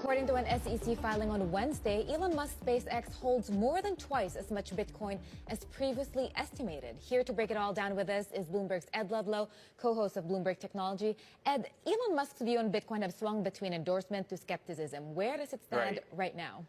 According to an SEC filing on Wednesday, Elon Musk's SpaceX holds more than twice as much Bitcoin as previously estimated. Here to break it all down with us is Bloomberg's Ed Ludlow, co-host of Bloomberg Technology. Ed, Elon Musk's view on Bitcoin have swung between endorsement to skepticism. Where does it stand right now?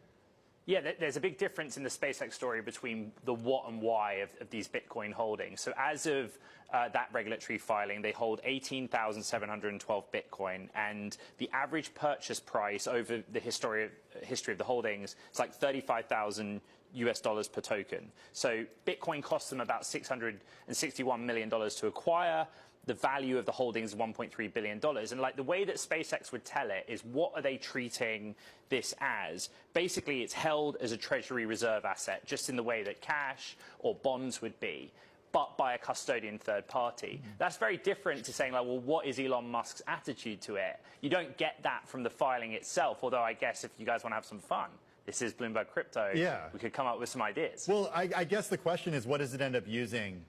Yeah, there's a big difference in the SpaceX story between the what and why of these Bitcoin holdings. So as of that regulatory filing, they hold 18,712 Bitcoin, and the average purchase price over the history of the holdings is like $35,000 per token. So Bitcoin costs them about $661 million to acquire. The value of the holdings is $1.3 billion. And like the way that SpaceX would tell it is, what are they treating this as? Basically, it's held as a treasury reserve asset, just in the way that cash or bonds would be, but by a custodian third party. That's very different to saying, like, well, what is Elon Musk's attitude to it? You don't get that from the filing itself, although I guess if you guys want to have some fun, this is Bloomberg Crypto. Yeah. We could come up with some ideas. Well, I guess the question is, what does it end up using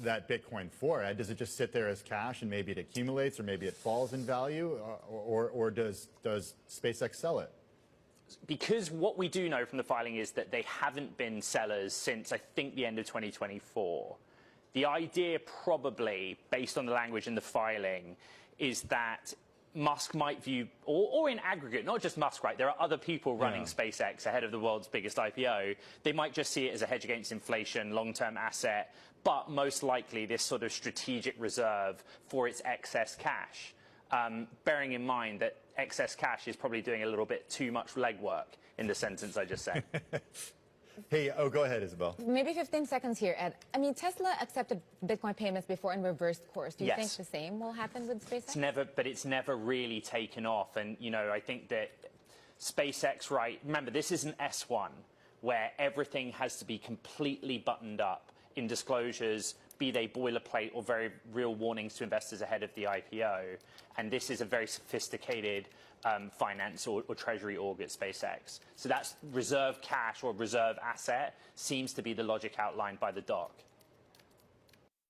that Bitcoin for? Does it just sit there as cash and maybe it accumulates, or maybe it falls in value, or does SpaceX sell it? Because what we do know from the filing is that they haven't been sellers since, I think, the end of 2024. The idea, probably, based on the language in the filing, is that Musk might view, or in aggregate, not just Musk, right? There are other people running SpaceX ahead of the world's biggest IPO. They might just see it as a hedge against inflation, long-term asset, but most likely this sort of strategic reserve for its excess cash. Bearing in mind that excess cash is probably doing a little bit too much legwork in the sentence I just said. Hey, go ahead, Isabel. Maybe 15 seconds here, Ed. I mean, Tesla accepted Bitcoin payments before and reversed course. Do you think the same will happen with SpaceX? It's never really taken off. And, you know, I think that SpaceX, right, remember, this is an S1 where everything has to be completely buttoned up in disclosures, be they boilerplate or very real warnings to investors ahead of the IPO. And this is a very sophisticated finance or treasury org at SpaceX. So that's reserve cash or reserve asset seems to be the logic outlined by the doc.